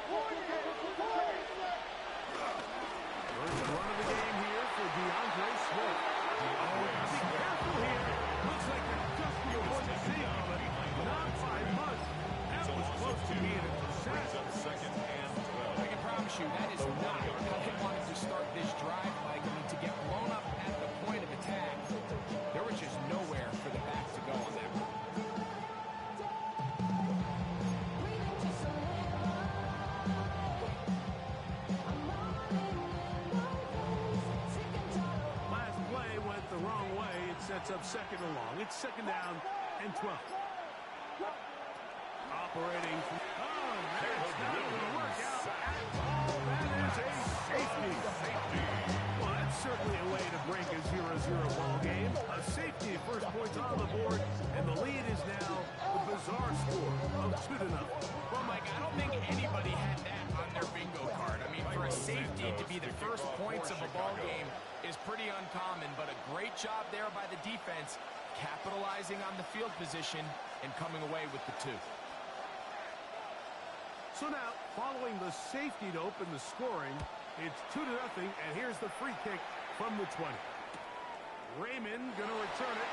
First run of the game here for DeAndre Swift. Oh, be careful here. Looks like they're just going to see him, but not by much. That was close to being a success. Second and 12. I can promise you that is not how they wanted to start this drive, Mike. I mean, to get blown up at the point of attack, there was just nowhere for the back to go on that one. Last play went the wrong way. It sets up second and long. It's second down and 12. Operating. Oh, that's not going to work out at all. That is a safety. Well, that's certainly a way to break a 0-0 ball game. A safety, first points on the board, and the lead is now the bizarre score of 2-0. Well, Mike, I don't think anybody had that on their bingo card. I mean, for a safety to be the first points of a ball game is pretty uncommon, but a great job there by the defense, capitalizing on the field position and coming away with the 2. So now, following the safety to open the scoring, it's 2-0, and here's the free kick from the 20. Raymond going to return it.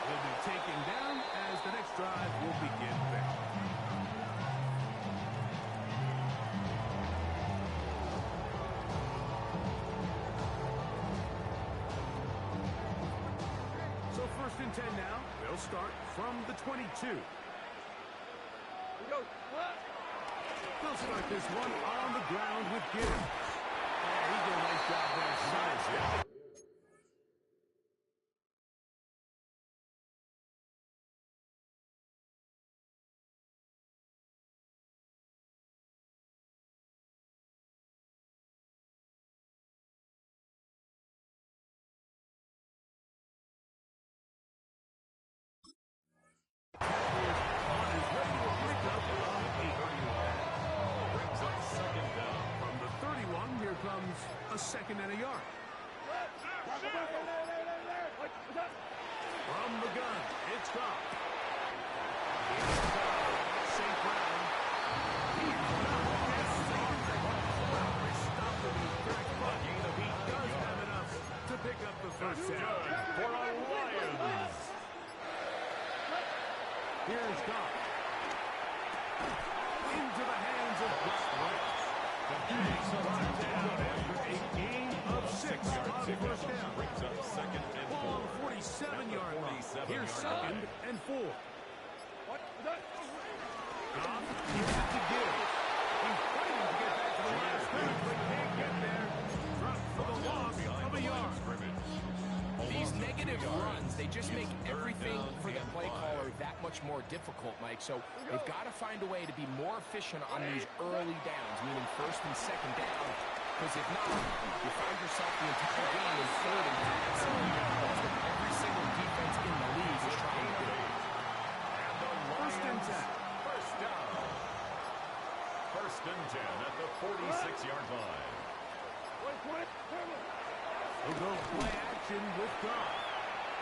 Will be taken down as the next drive will begin there. So first and 10 now. They'll start from the 22. They'll start this one on the ground with Gibbs. Oh, he did a nice job there. Nice. A second and a yard. From the gun, it's gone. St. Brown. He's stopped him in the track, but he does have enough to pick up the first down. For our Lions. Here's Goff. Into the hands of West Wright. The Jags brought it down after a gain of 6 on first down. Brings up second and 4. Ball 47-yard line. Here's second and 4. Goff gives it to Gibbs. He's fighting to get back to the line of scrimmage, but can't get there. Dropped for the loss of a yard. These negative runs, they just make everything for the play caller that much more difficult, Mike. So they've got to find a way to be more efficient on these early downs, meaning first and second down. Because if not, you find yourself the entire game in third and 10. That's what every single defense in the league is trying to do. And the First and 10. First down. First and 10 at the 46-yard line. We'll go play action with Goff.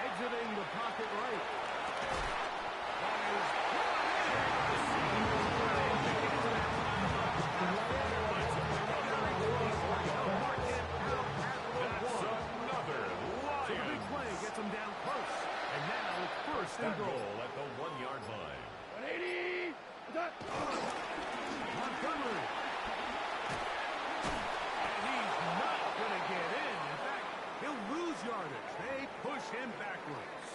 Exiting the pocket right. So the big play gets him down close. And now it's first and goal at the 1-yard line. 180. Montgomery. And he's not going to get in. In fact, he'll lose yardage. They push him backwards.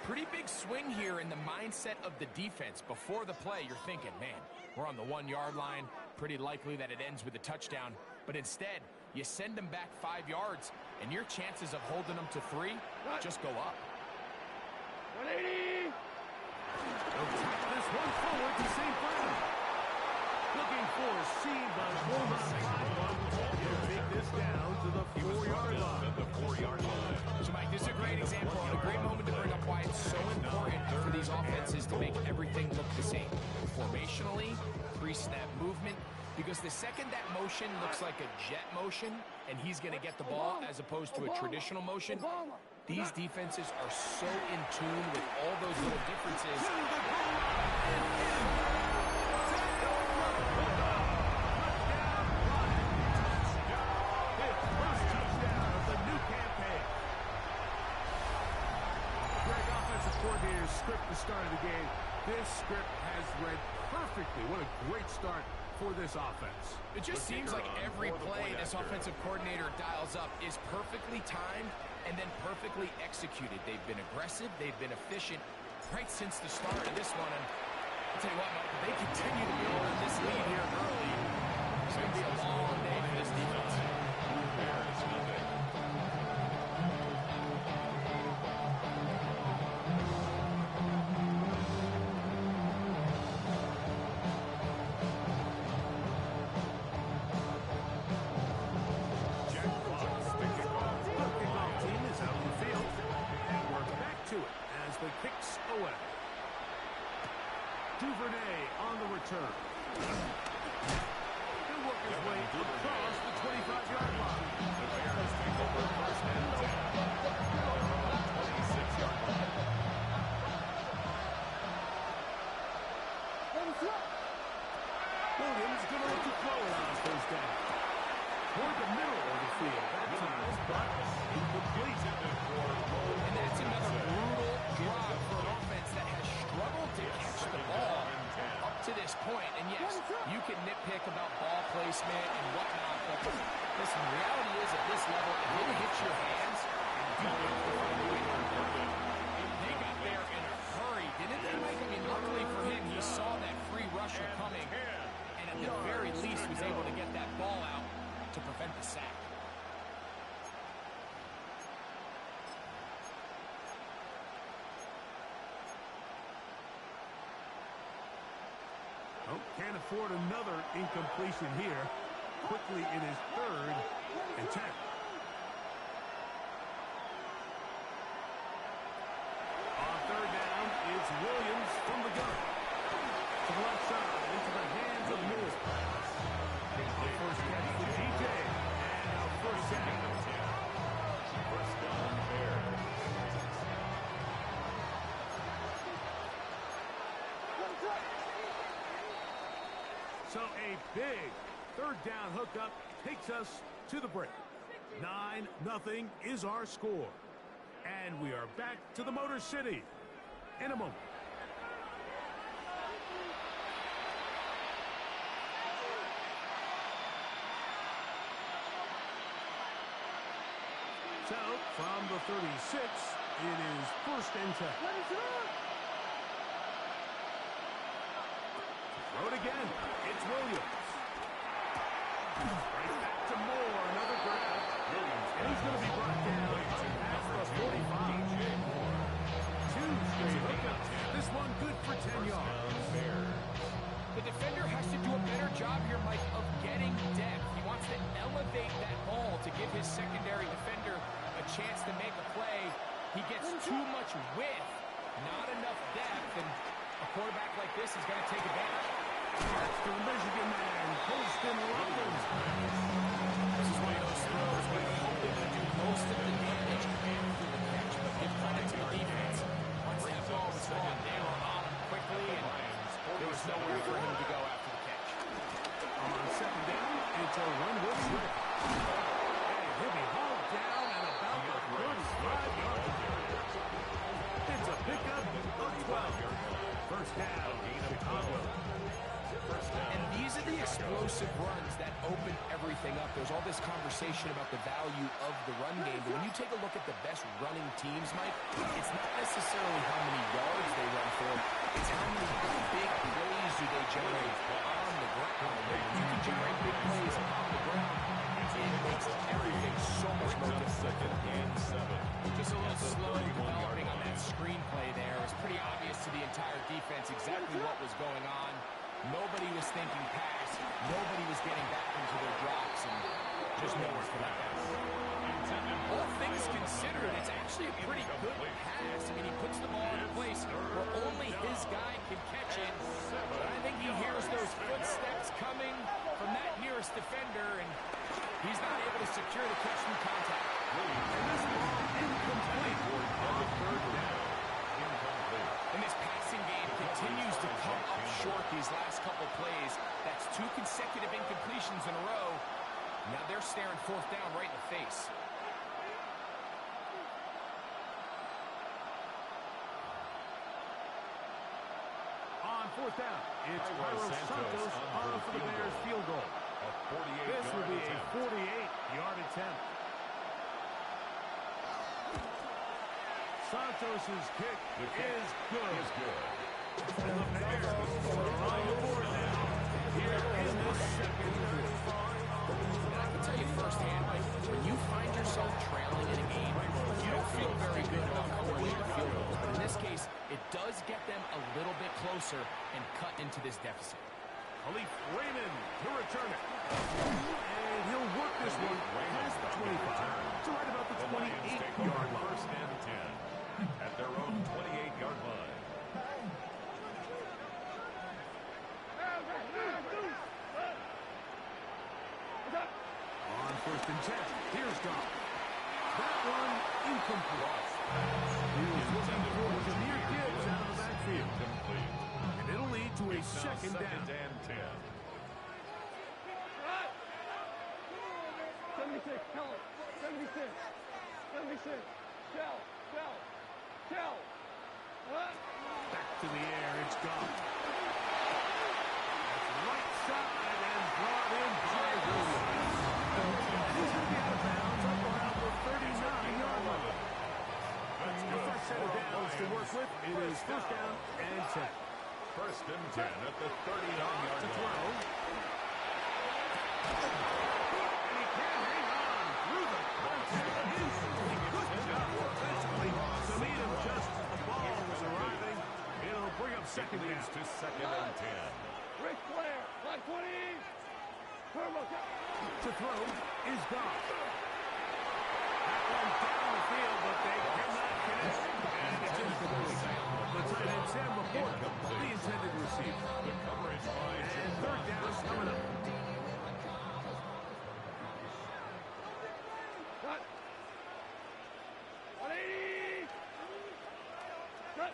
Pretty big swing here in the mindset of the defense. Before the play, you're thinking, man, we're on the 1-yard line. Pretty likely that it ends with a touchdown. But instead, you send them back 5 yards, and your chances of holding them to 3 just go up. 180. They'll tap this one forward to St. Brown. Looking for a seam, but will not find one. He'll take this down to the 4-yard line. At the 4-yard line. So, Mike, this is a great example and a great moment to bring up why it's so important for these offenses to make everything look the same. Formationally, pre-snap movement, because the second that motion looks like a jet motion and he's going to get the ball as opposed to a traditional motion, these defenses are so in tune with all those little differences. the script at the start of the game. This script has read perfectly. What a great start for this offense. It just seems like every play this offensive coordinator dials up is perfectly timed and then perfectly executed. They've been aggressive. They've been efficient right since the start of this one. And I'll tell you what, Mike, they continue to build on this lead here early. It's going to be a long day for this defense. On the return. He'll work his way across the 25-yard line. The Bears take over first and 10. 26-yard line. Williams going to look to throw it on first down. Toward the middle of the field. That time, but incomplete. And that's another brutal drive for an offense that has struggled to catch the ball up to this point. And yes, you can nitpick about ball placement and whatnot, but listen, the reality is at this level, if it hits your hands, you have to find a way to convert it. They got there in a hurry, didn't they, Mike? I mean, luckily for him, he saw that free rusher coming, and at the very least was able to get that ball out to prevent the sack. Oh, can't afford another incompletion here. Quickly, it is 3rd and 10. On 3rd down, it's Williams from the gun. To the left side, into the hands of Moore. First catch for DJ. And a first sack. First down, Bears. So a big 3rd down hookup takes us to the break. 9-0 is our score. And we are back to the Motor City in a moment. So from the 36, it is 1st and 10. Throw it again. It's Williams. Right back to Moore. Another grab. And he's going to be brought down past the 45. 2 straight hookups. This one good for 10 yards. The defender has to do a better job here, Mike, of getting depth. He wants to elevate that ball to give his secondary defender a chance to make a play. He gets too much width, not enough depth, and a quarterback like this is going to take advantage. That's the Michigan man, Colston Robbins. This is one of those throws where you're hoping to do most of the damage after the catch, but give credit to the defense. Once that ball was falling, they were on him quickly, and there was nowhere for him to go after the catch. On 2nd down, it's a run with Swift. And he'll be hauled down at about the 35-yard line. It's a pickup of 12. First down, Chicago. And these are the explosive runs that open everything up. There's all this conversation about the value of the run game, but when you take a look at the best running teams, Mike, it's not necessarily how many yards they run for, it's how many big plays do they generate on the ground. When you can generate big plays on the ground, it makes everything so much more difficult. 2nd and 7. Just a little slow developing on that screenplay there. It was pretty obvious to the entire defense exactly what was going on. Nobody was thinking pass. Nobody was getting back into their drops, and just nowhere for that pass. All things considered, it's actually a pretty good pass. I mean, he puts the ball in a place where only his guy can catch it. But I think he hears those footsteps coming from that nearest defender, and he's not able to secure the catch from contact. And this ball incomplete on 3rd down. And this passing game continues to come up short these last couple plays. That's 2 consecutive incompletions in a row. Now they're staring 4th down right in the face. fourth down. It's Cairo Santos on for the Bears field goal. This will be a 48-yard attempt. Santos's kick is good. And the Bears are on the board now. Here in the second. And I can tell you firsthand, Mike, when you find yourself trailing in a game, you don't feel very good about covering your field goals. But in this case, it does get them a little bit closer and cut into this deficit. Khalif Raymond to return it. And he'll work this one past the 25 to right about the 28-yard line. First and 10 at their own 28-yard line. On first and 10, here's Goff. That one incomplete. He was looking for Jahmyr Gibbs out of the backfield. And it'll lead to a second down. 76, tell it. 76. 76. Tell. Back to the air, it's Goff. Right side and brought in by Williams. He's going to be out of bounds up around the 39-yard line. The first set of downs to work with. It is first down and 10. First and 10 at the 39-yard To line. throw. And he can't hang on through the contact. Good job offensively to meet him just as the ball was arriving. It'll bring up second down. Leads to second and 10. Ric Flair, line 20. Turbo. To throw is Goff. That one down the field, but they cannot connect. And it's incomplete. The tight end Sam Laporte, the intended receiver. The coverage by And third down coming up. Cut. 180. Cut.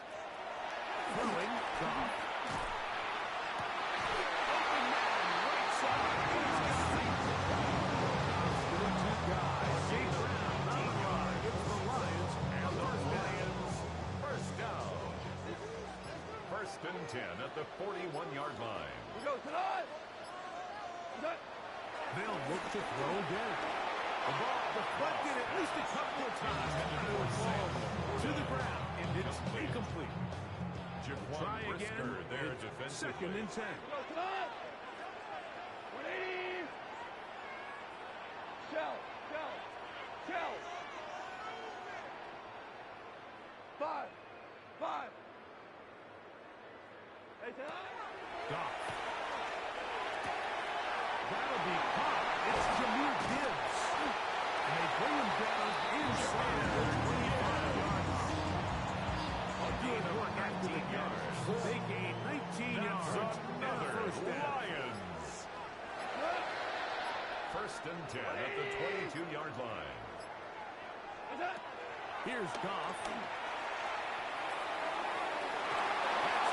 Throwing Goff. First and 10 at the 41-yard line. We go tonight. Cut. They'll look to throw again. The ball deflected at least a couple of times. And it will fall to the ground. And it's incomplete. Try again. There It's second and 10. Go tonight. 180. Shell. 5. Hey, tonight. Goff. That'll be caught. It's Jahmyr Gibbs. And they bring him down inside the 25-yard line. A gain of 19 yards. They gain 19 yards and a first down. Lions. First and 10 at the 22-yard line. Here's Goff.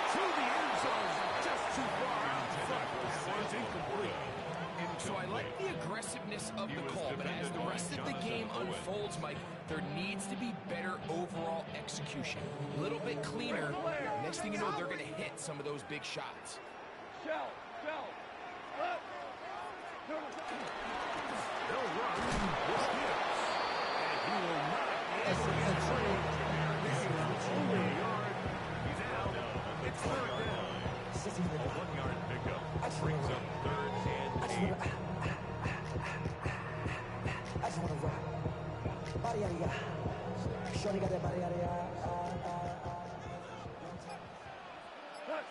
To the end zone. Just too far out front. That one's incomplete. So I like the aggressiveness of the call, but as the rest of the game unfolds, Mike, there needs to be better overall execution. A little bit cleaner. Next thing you know, they're going to hit some of those big shots. Shell. They'll run with Gibbs. And he will not be able to get trade. This is only a yard. Now, it's third down. A 1-yard pickup brings up third and 8. I just want to rock. Body out of ya. Shorty got that body out of ya. Cut.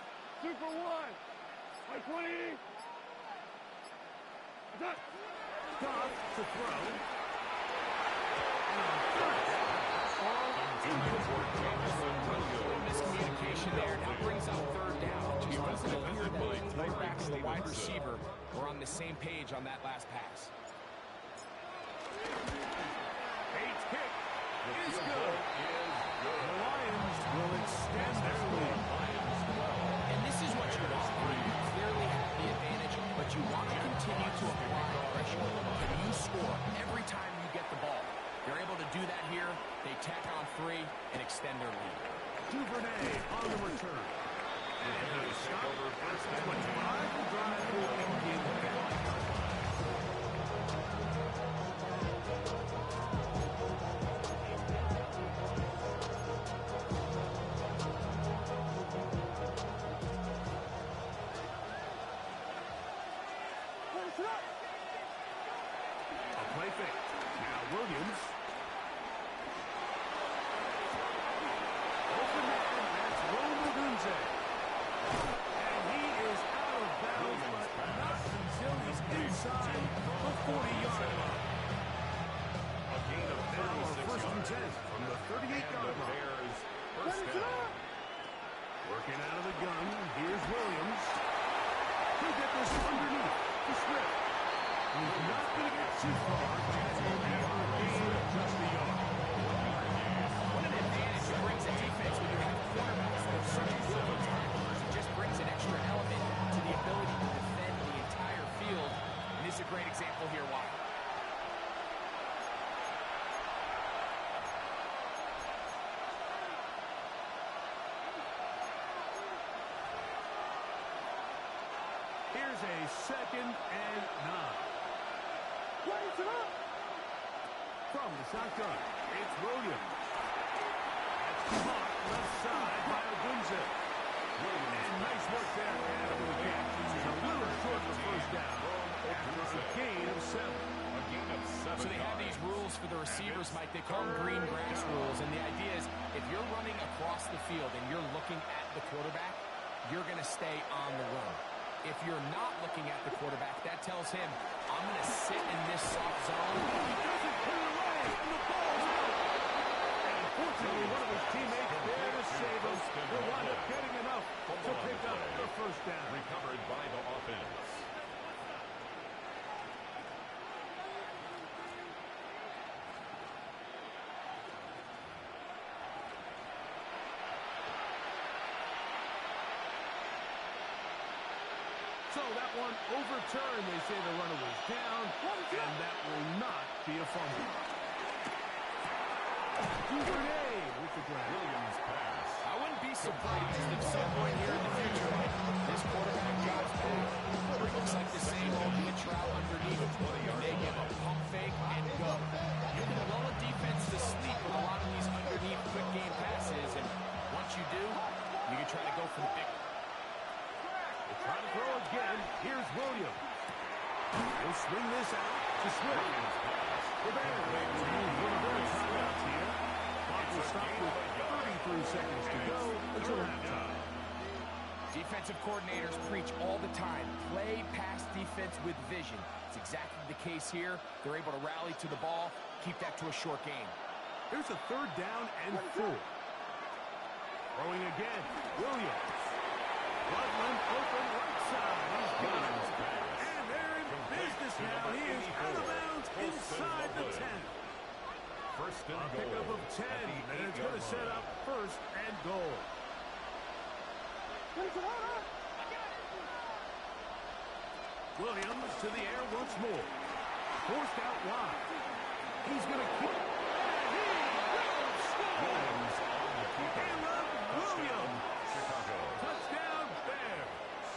2 for 1. 120. Cut. Goff to throw. And on third down, all incomplete. Miscommunication there. Now brings up third down. Just doesn't appear that the quarterback and the wide receiver were on the same page on that last pass. Bates' kick is good. The Lions will extend their lead. And this is what you want. You clearly have the advantage, but you want to continue to apply pressure. Can you score every time you get the ball? They're able to do that here. They tack on 3 and extend their lead. Duvernay on the return. And a stop. That's the 25 will drive for a game of a play fake. Now Williams. Open man, that's Williams. And he is out of bounds, but not until he's inside the 40-yard line. A gain of 36 First and yards. 10 from the 38-yard line. Bears first down. Working out of the gun, here's Williams. He'll get this underneath to Swift. He's not going to get too far. That's going to be a gain of just a yard. What an advantage it brings a defense when you have quarterbacks that are such good tacklers. It just brings an extra element to the ability to defend the entire field. And this is a great example here why. Here's a 2nd and 9. From the shotgun, it's Williams. That's caught left side by Ogunze. And nice work there at the catch. He's a little short for first down. After a gain of 7. A gain of 7 So they have these rules for the receivers, Mike. They call them green grass rules. And the idea is if you're running across the field and you're looking at the quarterback, you're going to stay on the run. If you're not looking at the quarterback, that tells him, I'm going to sit in this soft zone. He doesn't clear away, and the ball's out. And unfortunately, one of his teammates there to save him. Will wind up getting enough to pick up the first down. recovered by the offense. So that one overturned. They say the runner was down, and that will not be a fumble. Duvernay with the grab. Williams pass. I wouldn't be surprised if some point here in the future, Mike, this quarterback drops back. It looks like the same old hitch route underneath. They give a pump fake and go. You can lull a defense to sleep with a lot of these underneath quick game passes, and once you do, you can try to go for the big one. Trying to throw again. Here's Williams. He'll swing this out to Swift. The Bears will use one of their timeouts here. Clock will stop with 33 seconds to go until halftime. Defensive coordinators preach all the time, play pass defense with vision. It's exactly the case here. They're able to rally to the ball, keep that to a short game. Here's a 3rd down and 4. Throwing again. Williams. Rutland open right side. He's got it. And they're in business now. He is out of bounds inside the 10. First and A goal. pickup of 10, and it's going to set up 1st and goal. Williams to the air once more. Forced out wide. He's going to keep. And he will score. Williams on the keeper. Caleb Williams. Chicago. Touchdown, Bears.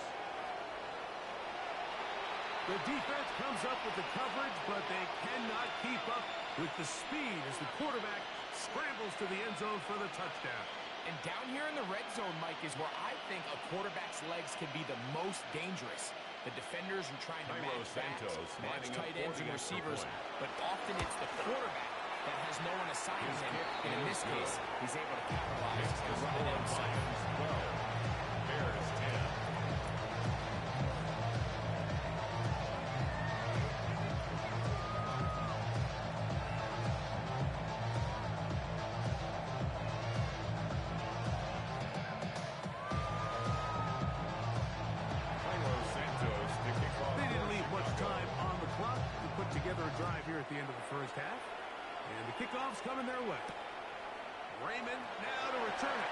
The defense comes up with the coverage, but they cannot keep up with the speed as the quarterback scrambles to the end zone for the touchdown. And down here in the red zone, Mike, is where I think a quarterback's legs can be the most dangerous. The defenders are trying to match backs, match tight ends and receivers, but often it's the quarterback that has no one assigned him. And in this case, he's able to capitalize and run it inside. Bears 10. They didn't leave much time on the clock to put together a drive here at the end of the first half. And the kickoff's coming their way. Raymond now to return it.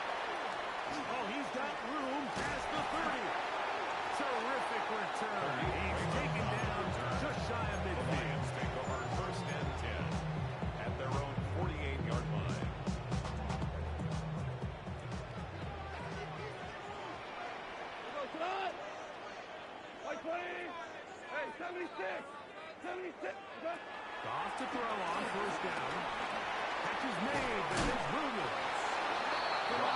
Oh, he's got room past the 30. Terrific return. He's taken down just shy of The midfield. Lions take over 1st and 10 at their own 48-yard line. 76. Off to throw on first down. Catch is made, but it's Williams. Ball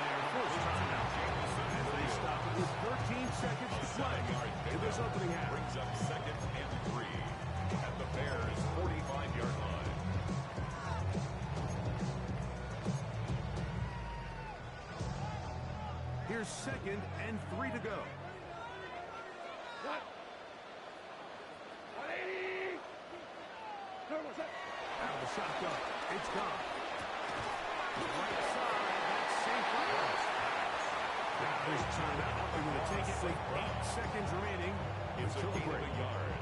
there, first timeout. And they stop it with 13 seconds to play in this opening half. Brings up 2nd and 3 at the Bears' 45-yard line. Here's 2nd and 3 to go. What? 180. Turbo set. Out of the shotgun. It's gone. Right side. That's safe. Now there's timeout. They're going to take it with 8 seconds remaining. It's a gain of a yard.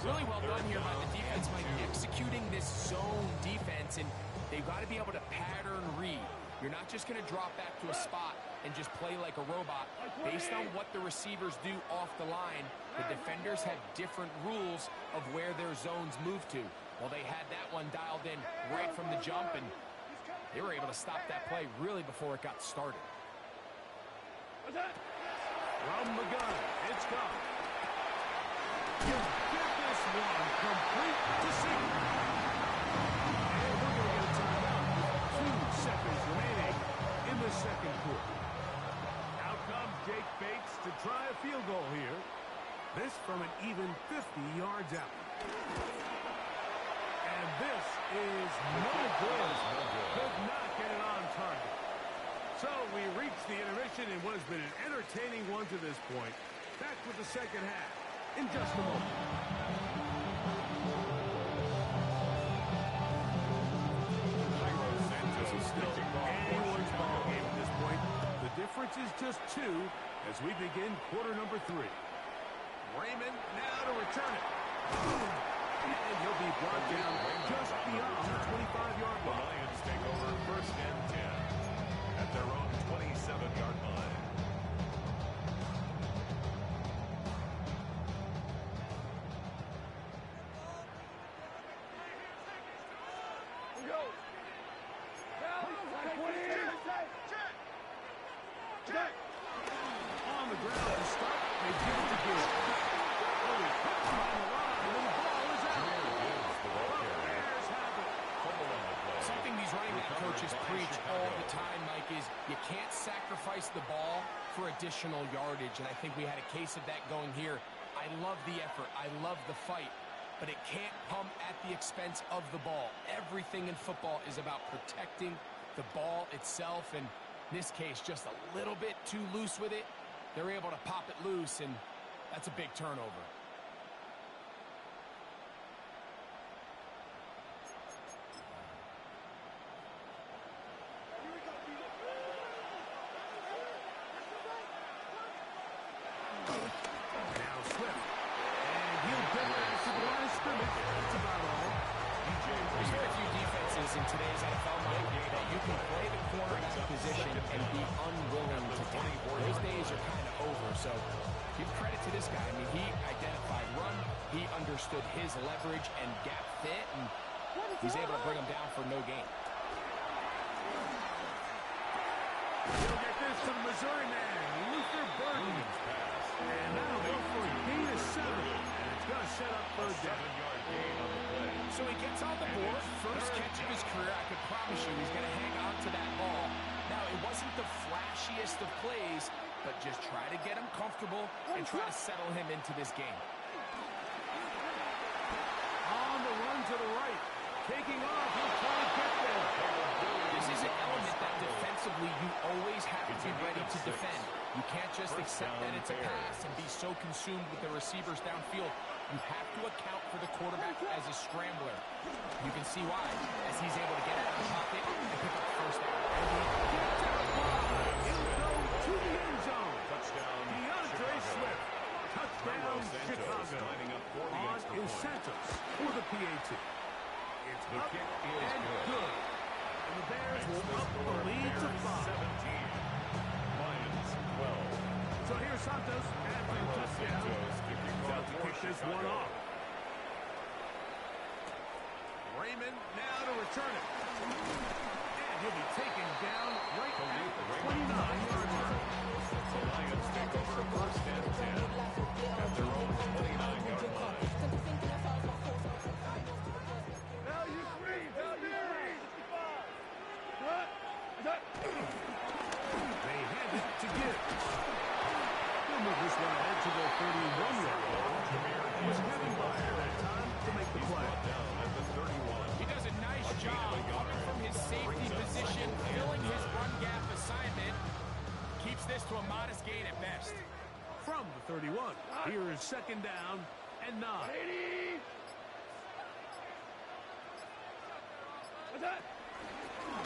Really well done here by the defense, Mike, executing this zone defense, and they've got to be able to pattern read. You're not just going to drop back to a spot and just play like a robot. Based on what the receivers do off the line, the defenders have different rules of where their zones move to. Well, they had that one dialed in right from the jump, and they were able to stop that play really before it got started. From the gun, it's gone. You get this one complete to see. And we're going to get a timeout with 2 seconds remaining in the second quarter. Out comes Jake Bates to try a field goal here. This from an even 50 yards out. And this is no good. Could not get it on target. So we reach the intermission in what has been an entertaining one to this point. Back with the second half in just a moment. This is still anyone's ball game at this point. The difference is just 2 as we begin quarter number 3. Raymond now to return it. And he'll be brought down just beyond the 25-yard The line. Lions take over 1st and 10 at their own 27-yard line. Go. Check. On the ground to start. They give it to Gill. Oh, he puts him on the line, and the ball is out. Bears have it. Something these running back coaches preach all the time, Mike, is you can't sacrifice the ball for additional yardage, and I think we had a case of that going here. I love the effort. I love the fight, but it can't come at the expense of the ball. Everything in football is about protecting the ball itself, and in this case, just a little bit too loose with it. They're able to pop it loose, and that's a big turnover. Now Swift. And he'll get back to the line of scrimmage. That's about all. There's very few defenses in today's NFL, Mike, that you can play the cornerback position and be unwilling to tackle. Those days are kind of over, so give credit to this guy. I mean, he identified run, he understood his leverage and gap fit, and he's able to bring him down for no gain. He'll get this to the Missouri man, Luther Burden. And that'll go for a gain of 7. And it's going to set up 3rd down. 7-yard gain on the play. So he gets on the board, first catch of his career. I can promise you he's going to hang on to that ball. Now, it wasn't the flashiest of plays, but just try to get him comfortable and try to settle him into this game. On the run to the right. Taking off. He'll try to get there. This is an element that defensively you always have to be ready to defend. You can't just accept that it's a pass and be so consumed with the receivers downfield. You have to account for the quarterback as a scrambler. You can see why, as he's able to get out of the pocket and pick up the first down. He'll go to the end zone. Touchdown, DeAndre Swift. Touchdown, Chicago. lining up for the On extra is point. Santos for the PAT. It's The up kick and is good. And the Bears Makes will the up the score lead to Bears 5. 17. Lions 12. So here's Santos after the touchdown. Santos kicking About off to for kick this Chicago. one off. Raymond now to return it. And he'll be taken down right at the 29-yard line. The Lions take over 1st and 10 at their own 29-yard line. safety position, filling his run gap assignment. Keeps this to a modest gain at best. From the 31, here is second down and 9.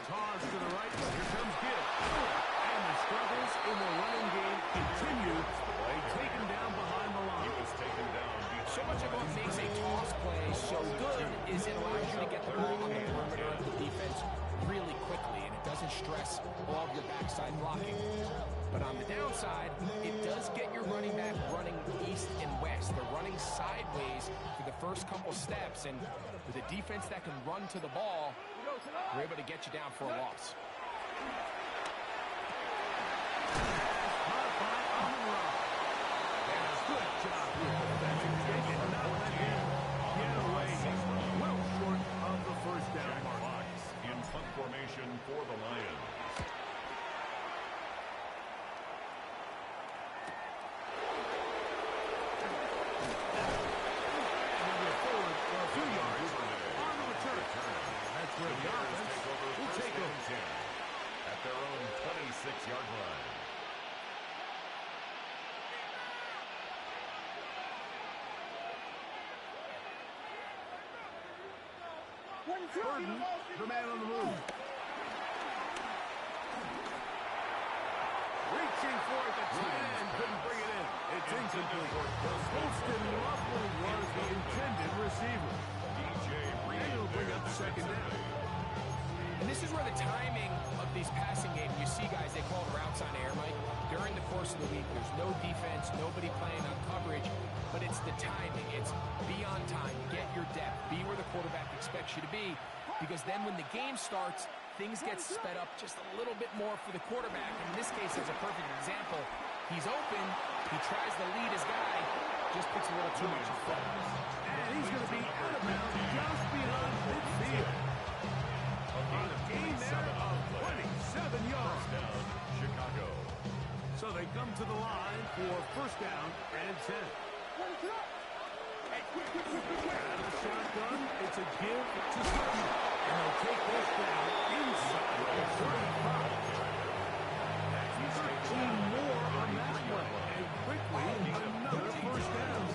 Toss to the right. Here comes Gibb. And the struggles in the running game continue. They take him down behind the line. He was taken down. So much of what makes a toss play so good is it allows you to get the ball on the perimeter of the defense really quickly, and it doesn't stress all of your backside blocking. But on the downside, it does get your running back running east and west. They're running sideways for the first couple steps, and with a defense that can run to the ball, they're able to get you down for a loss. Good job here. They did not let him get away. Well short of the first down mark. In punt formation for the Lions. Where the offense will take over at their own 26-yard line. Burton, the man on the move. Reaching for it, the tight end couldn't bring it in. It's incomplete. Holston Lovely was the intended receiver. And he'll bring up the second down. And this is where the timing of these passing games, you see guys, they call it routes on air, Mike. During the course of the week, there's no defense, nobody playing on coverage, but it's the timing. It's be on time, get your depth, be where the quarterback expects you to be, because then when the game starts, things get sped up just a little bit more for the quarterback. In this case, it's a perfect example. He's open, he tries to lead his guy, just puts a little too much in front. And he's going to be out of bounds just behind midfield. On a gain there of 27 yards. Down, Chicago. So they come to the line for first down and 10. And a shotgun. It's a give to Sutton. And they'll take this down inside the 35. 13 more on that play. And quickly, another first down.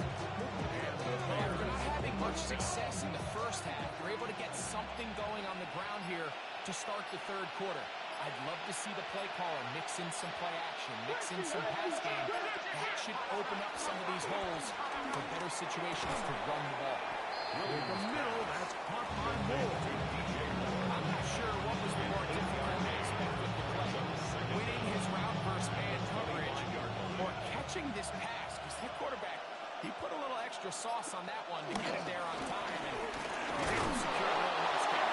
After not having much success in the first half, they're able to get something going on the ground here to start the third quarter. I'd love to see the play caller mix in some play action, mix in some pass game. That should open up some of these holes for better situations to run the ball. In the middle, that's caught by Moore. I'm not sure what was the more difficult aspect of the play. Winning his route versus man coverage or catching this pass, because that quarterback, he put a little extra sauce on that one to get him there on time and secure a really nice catch.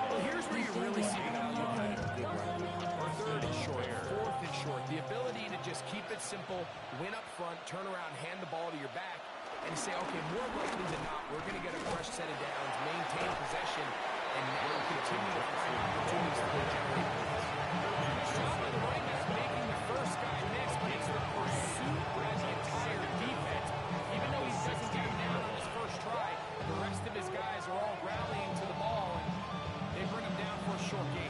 Well, here's where you really see the value of having a good run. Third and short, fourth and short. The ability to just keep it simple, win up front, turn around, hand the ball to your back, and say, okay, more likely than not, we're going to get a fresh set of downs, maintain possession, and now continue to find opportunities to generate points. Shot by the running back making the first guy miss, but it's the pursuit by the entire defense. Even though he doesn't get him down on his first try, the rest of his guys are all rallying to the ball, and they bring him down for a short gain.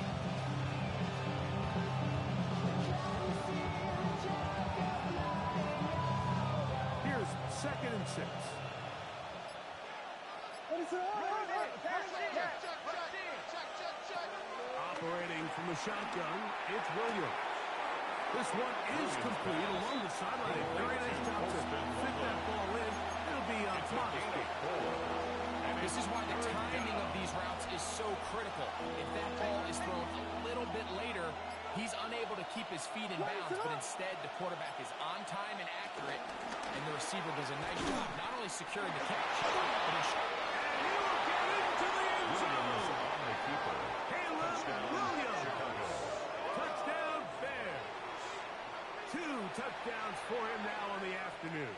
Here's second and 6. Operating from the shotgun, it's Williams. This one is complete along the sideline. Very nice job to fit that ball in. It'll be a modest. This is why the timing of these routes is so critical. If that ball is thrown a little bit later, he's unable to keep his feet in bounds, but instead the quarterback is on time and accurate, and the receiver does a nice job not only securing the catch, but ensuring. And he will get into the end zone. Caleb Williams. Touchdown Bears. 2 touchdowns for him now on the afternoon.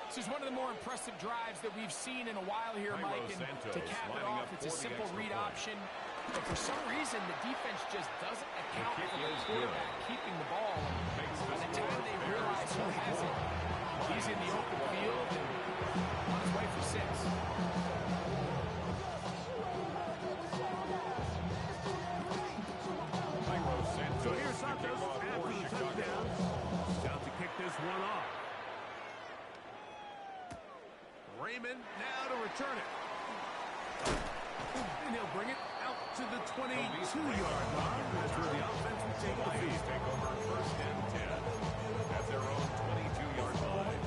This is one of the more impressive drives that we've seen in a while here, Mike. And to cap it off, it's a simple read option. But for some reason, the defense just doesn't account for the quarterback keeping the ball. And by the time they realize who has it, He's in the open field and on his way for 6. So here's Santos after the touchdown. He's out to kick this one off. Raymond now to return it. And he'll bring it out to the 22-yard line. That's where the offense will take the field. Take over first and 10 at their own 22-yard line.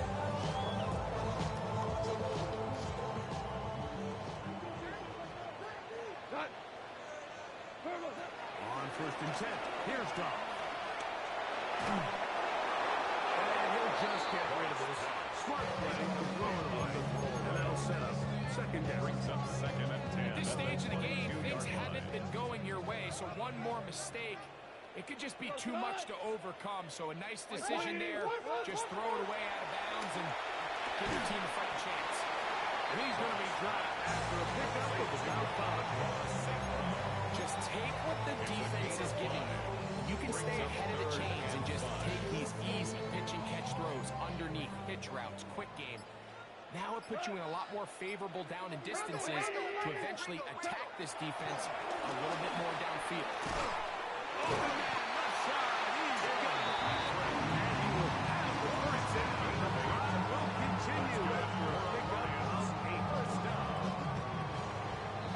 On first and 10, here's Goff. And he'll just get rid of this. Smart play, throw it away, and that'll set up second down. Brings up second and 10. At this stage of the game, things haven't been going your way, so one more mistake, it could just be too much to overcome. So a nice decision there. Just throw it away out of bounds and give your team a fighting chance. And he's going to be dropped after a pickup of about 5. Just take what the defense is giving you. You can stay ahead of the chains and just take these easy pitch and catch throws underneath, pitch routes, quick game. Now it puts you in a lot more favorable down and distances to eventually attack this defense a little bit more downfield. Oh, left side. He's got it. And he will have the first down. The drive will continue after a pickup of 8. First down.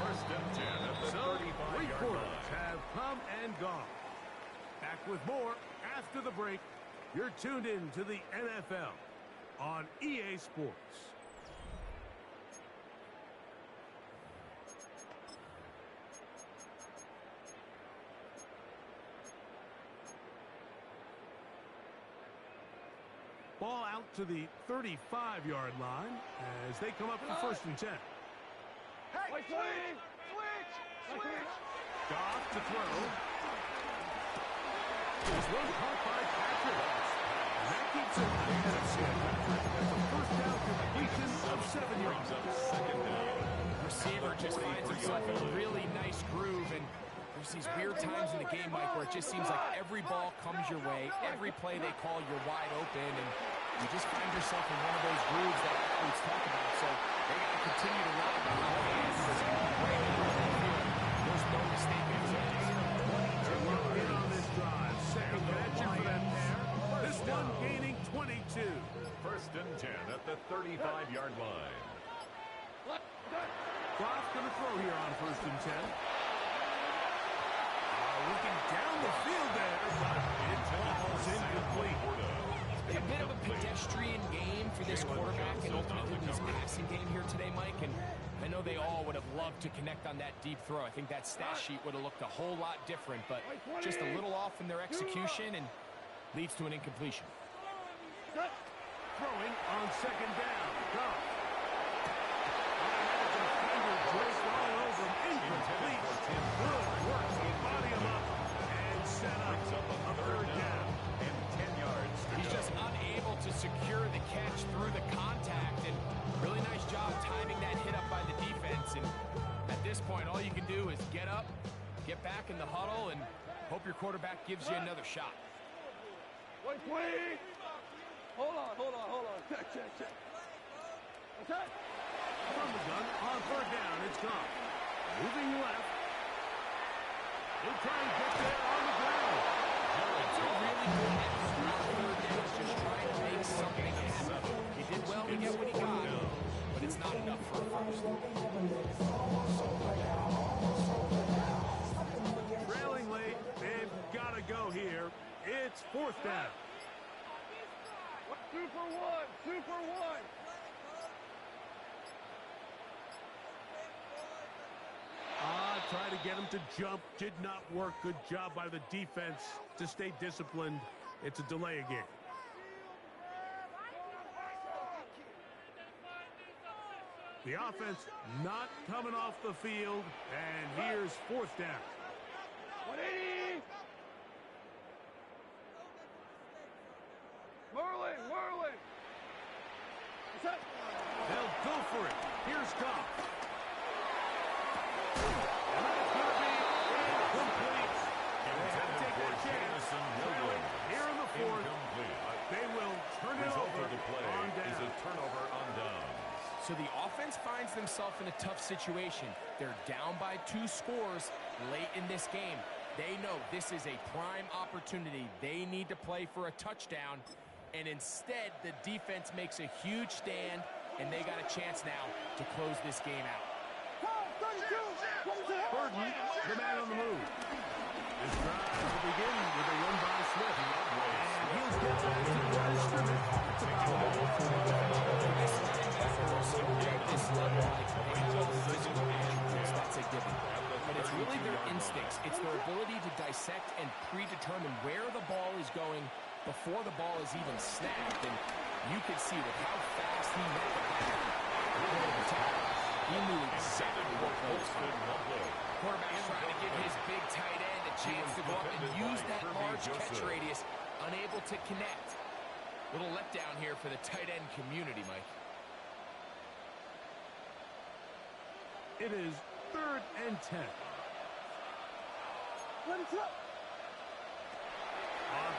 First and 10 at the 35-yard Three line. quarters have come and gone. Back with more after the break. You're tuned in to the NFL on EA Sports. Ball out to the 35-yard line as they come up for first and 10. Hey, switch! Goff to throw. This one caught by Patrick. And that keeps it ahead of San Patrick. That's a first down completion of 7 yards. Second down. Receiver just finds himself in a really nice groove, and there's these weird times in the game, Mike, where it just seems like every ball comes your way, every play they call, you're wide open, and you just find yourself in one of those grooves that athletes talk about. So they got to continue to ride the hot hand. There's no mistake in this. They're locked in on this drive. Second connection for that pair. This one gaining 22. First and 10 at the 35-yard line. Goff going to throw here on first and 10. Looking down the field there, but it falls incomplete. A bit of a pedestrian game for this quarterback and ultimately this passing game here today, Mike. And I know they all would have loved to connect on that deep throw. I think that stat sheet would have looked a whole lot different, but just a little off in their execution and leads to an incompletion. Throwing on second down. Goff. Draped all over him. Incomplete. Good work. He body him up and set up a third down. And 10 yards. He's just unable to secure the catch through the contact, and really nice job timing that hit up by the defense. And at this point, all you can do is get up, get back in the huddle, and hope your quarterback gives you another shot. Wait. Hold on. Check. Okay. From the gun on third down. It's Goff. Moving left. He'll try and get there on the ground. It's a really good hit. Third down is just trying to make something happen. He did well to get what he got, but it's not enough for a first. Trailing late. They've got to go here. It's fourth down. 2 for 1. Try to get him to jump. Did not work. Good job by the defense to stay disciplined. It's a delay again. The offense not coming off the field. And here's fourth down. 180. Merlin. They'll go for it. Here's Goff. And that's going to be incomplete. And they have to take that chance. Here in the fourth. They will turn it over on So the offense finds themselves in a tough situation. They're down by 2 scores late in this game. They know this is a prime opportunity. They need to play for a touchdown. And instead, the defense makes a huge stand, and they got a chance now to close this game out. Burton, the man on the move. This drive will begin with a run by Smith. And he'll get back to the line of scrimmage. It's a foul. This linebacker at this level, like they have all the physical attributes, that's a given. But it's really their instincts. It's their ability to dissect and predetermine where the ball is going before the ball is even snapped. And you could see with how fast he met the back. He knew exactly what those were. Quarterback's trying to give his big tight end a chance to go up and use that large catch radius, unable to connect. Little letdown here for the tight end community, Mike. It is 3rd and 10. On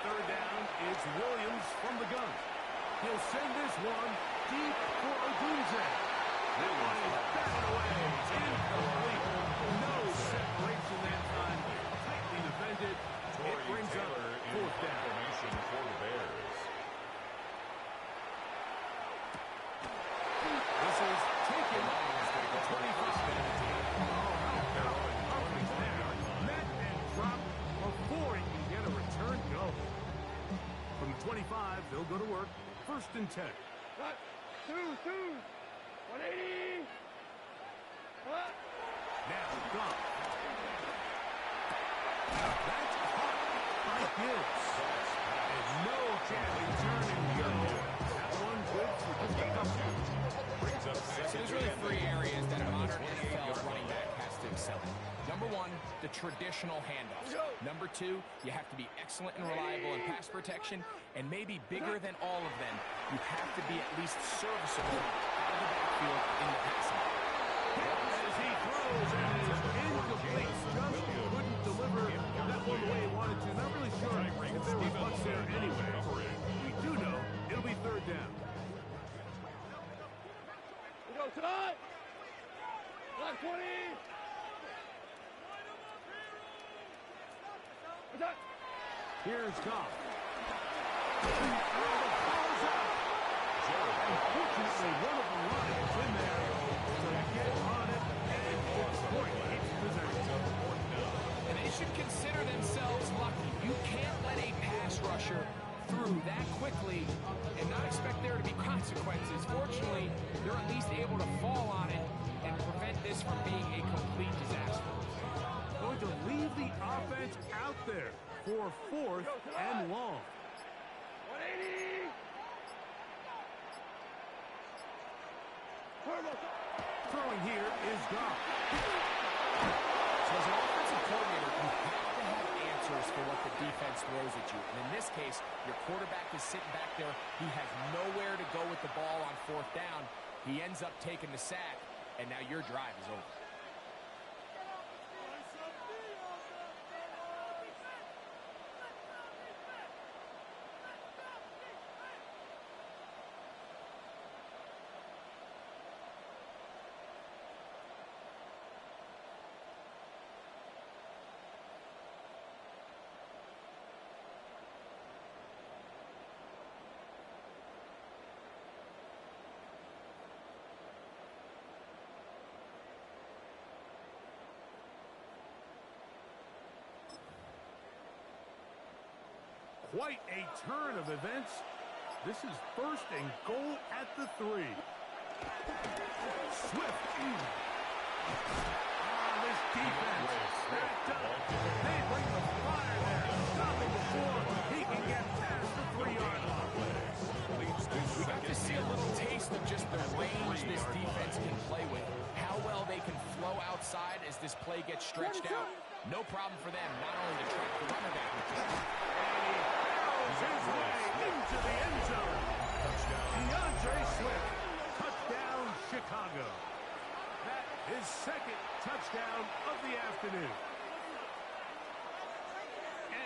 3rd down, it's Williams from the gun. He'll send this one deep for Odunze. That one is batted away. Incomplete. No separation that time. Tightly defended. It brings up 4th down. For the Bears. This is taken at the 25. Coverage there. Met and dropped before he can get a return go. From the 25, they'll go to work. 1st and 10. Cut. 2, 180. Cut. Now, gone. That's caught by Gibbs. And no chance to turn and go. That one good for just a couple. Brings up So there's really 3 areas that a modern NFL running back has to excel in. Number 1, the traditional handoffs. Number 2, you have to be excellent and reliable in pass protection. And maybe bigger than all of them, you have to be at least serviceable out of the backfield in the passing game. As he throws and is incomplete. Just couldn't deliver that one the way he wanted to. Not really sure if there was much there anyway. We do know it'll be 3rd down. We go tonight. Black 20. Attack. Here's Goff. Unfortunately, one of the lines in there to get on it and exploit its possession. And they should consider themselves lucky. You can't let a pass rusher through that quickly and not expect there to be consequences. Fortunately, they're at least able to fall on it and prevent this from being a complete disaster. Going to leave the offense out there for 4th and long. 180. Throwing here is Goff. So as an offensive coordinator, you have to have answers for what the defense throws at you. And in this case, your quarterback is sitting back there. He has nowhere to go with the ball on 4th down. He ends up taking the sack, and now your drive is over. Quite a turn of events. This is 1st and goal at the 3. Swift. This defense stacked up. They bring the fire there. Stop him before he can get past the 3-yard line. We got to see a little taste of just the range this defense can play with. How well they can flow outside as this play gets stretched out. No problem for them, not only to track the runner down. His way into the end zone. DeAndre Swift. Touchdown, Chicago. That is 2nd touchdown of the afternoon.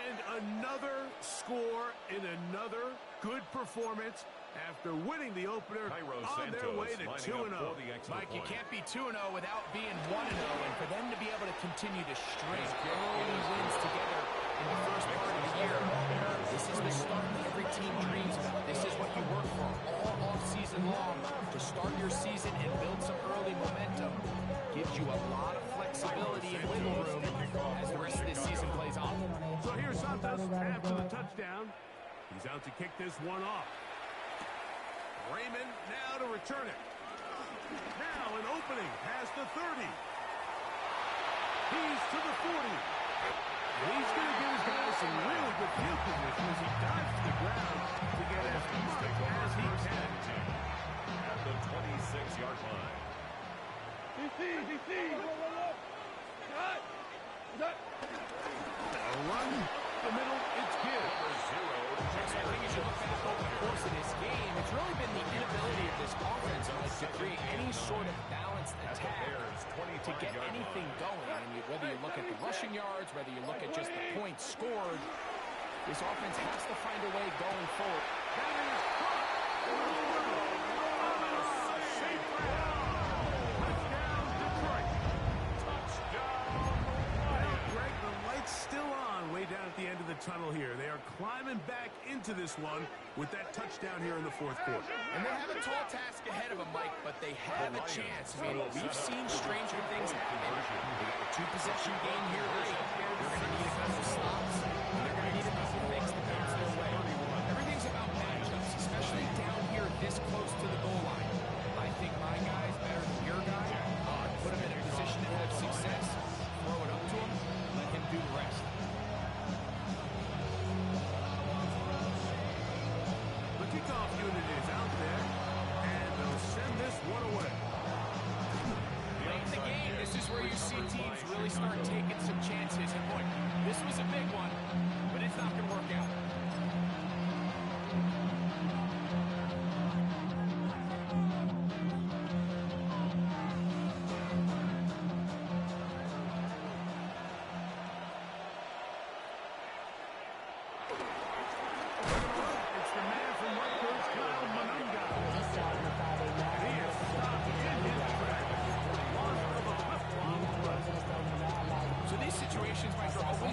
And another score in another good performance after winning the opener on their way to 2-0. Mike, you can't be 2-0 without being 1-0, and for them to be able to continue to string early wins together in the first part of the year, this is the start that every team dreams about. This is what you work for all off-season long, to start your season and build some early momentum. Gives you a lot of flexibility and wiggle room as the rest of this season plays on. So here's Santos after the touchdown. He's out to kick this one off. Raymond now to return it. Now an opening past the 30. He's to the 40. And he's going to give his guys some really good field position as he dives to the ground to get as much as he can. At the 26-yard line. DC. Cut. A run, the middle, it's good. So I think as you look back over the course of this game, it's really been the inability of this offense to create any sort of balanced attack to get anything going. And whether you look at the rushing yards, whether you look at just the points scored, this offense has to find a way going forward. Still on way down at the end of the tunnel here. They are climbing back into this one with that touchdown here in the fourth quarter. And they have a tall task ahead of them, Mike, but they have a chance. I mean, we've seen stranger things happen. They got a two-possession game here late. They're going to need a couple stops. They're going to need a couple things to bounce their way. Everything's about matchups, especially down here this close to the goal line. I think my guy's better than your guy. Put him in a position to have success. Throw it up to him. Let him do the rest. The kickoff unit is out there, and they'll send this one away. Late in the game, this is where you see teams really start taking some chances. And boy, this was a big one, but it's not going to work out.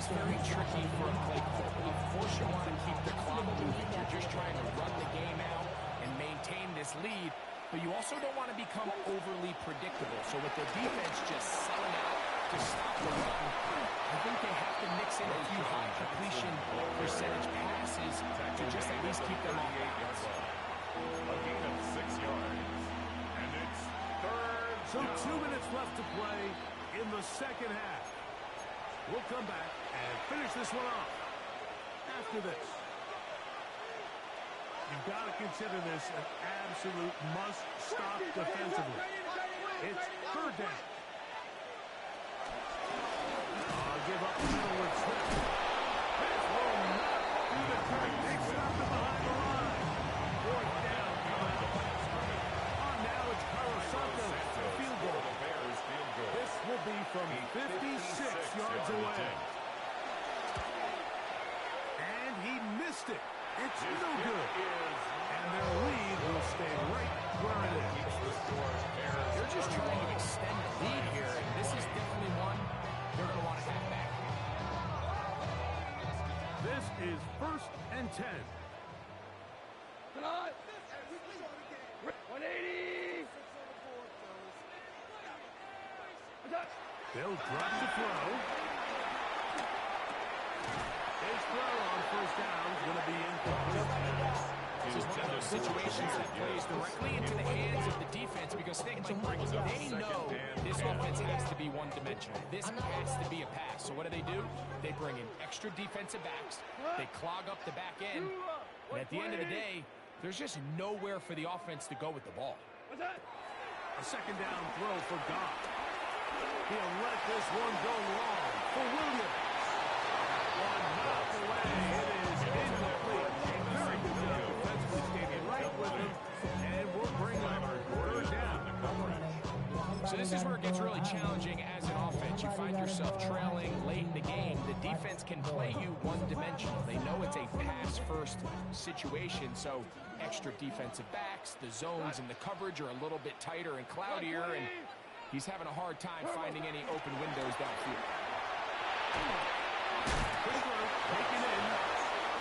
Very tricky for a play call. Of course you want to keep the clock moving. You're just trying to run the game out and maintain this lead, but you also don't want to become overly predictable. So with their defense just selling out to stop the run, I think they have to mix in a few high completion percentage passes to just at least keep them off balance. A gain of 6 yards. And it's third. So 2 minutes left to play in the second half. We'll come back and finish this one off after this. You've got to consider this an absolute must-stop defensively. It's third down. Give up the middle with Smith. This will not do the trick. They stop it behind the line. Fourth down. Now it's Carlos Santos for a field goal. This will be from 56 yards away. And he missed it. It's no good. And their lead will stay right where it is. They're just trying to extend the lead here, and this is definitely one they're going to want to have back. This is 1st and 10. 180. They'll drop the throw. His throw on first down is going to be incomplete. This is one of those situations that plays directly into the hands of the defense because they know this offense has to be one-dimensional. This has to be a pass. So what do? They bring in extra defensive backs. They clog up the back end. And at the end of the day, there's just nowhere for the offense to go with the ball. A second down throw for Goff. He'll let this one go long for Williams. One knock away. It is incomplete. Very good job defensively staying right with him. And we'll bring up third down. So this is where it gets really challenging as an offense. You find yourself trailing late in the game. The defense can play you one-dimensional. They know it's a pass-first situation. So extra defensive backs. The zones and the coverage are a little bit tighter and cloudier, and he's having a hard time finding any open windows downfield. Taken in.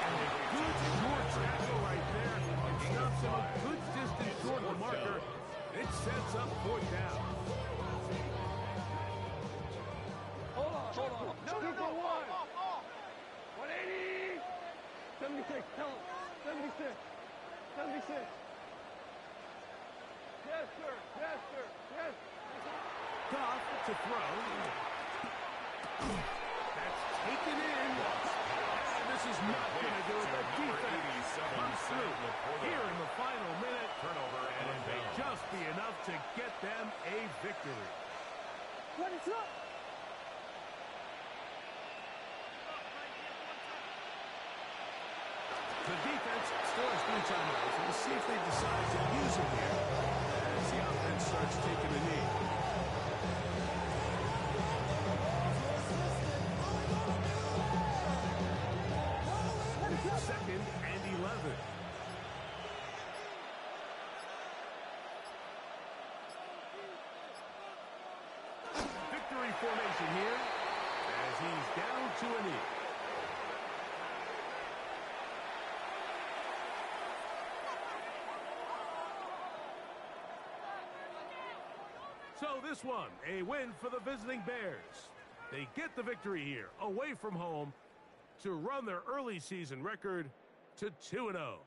And a good short tackle right there. It stops him a good distance short of the marker. It sets up fourth down. Hold on. No. 180. 76. Tell him. 76. 76. Yes, sir. Yes. Goff to throw. That's taken in. And this is not going to do it. The defense comes through here in the final minute. Turnover, And it may just be enough to get them a victory. What is up? The defense still has 3 timeouts. We'll see if they decide to use them here as the offense starts taking a knee. Second and 11. Victory formation here as he's down to a knee. So this one, a win for the visiting Bears. They get the victory here, away from home, to run their early season record to 2-0.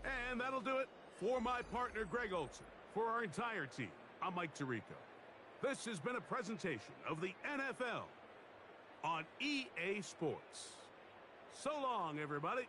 And that'll do it for my partner, Greg Olson. For our entire team, I'm Mike Tirico. This has been a presentation of the NFL on EA Sports. So long, everybody.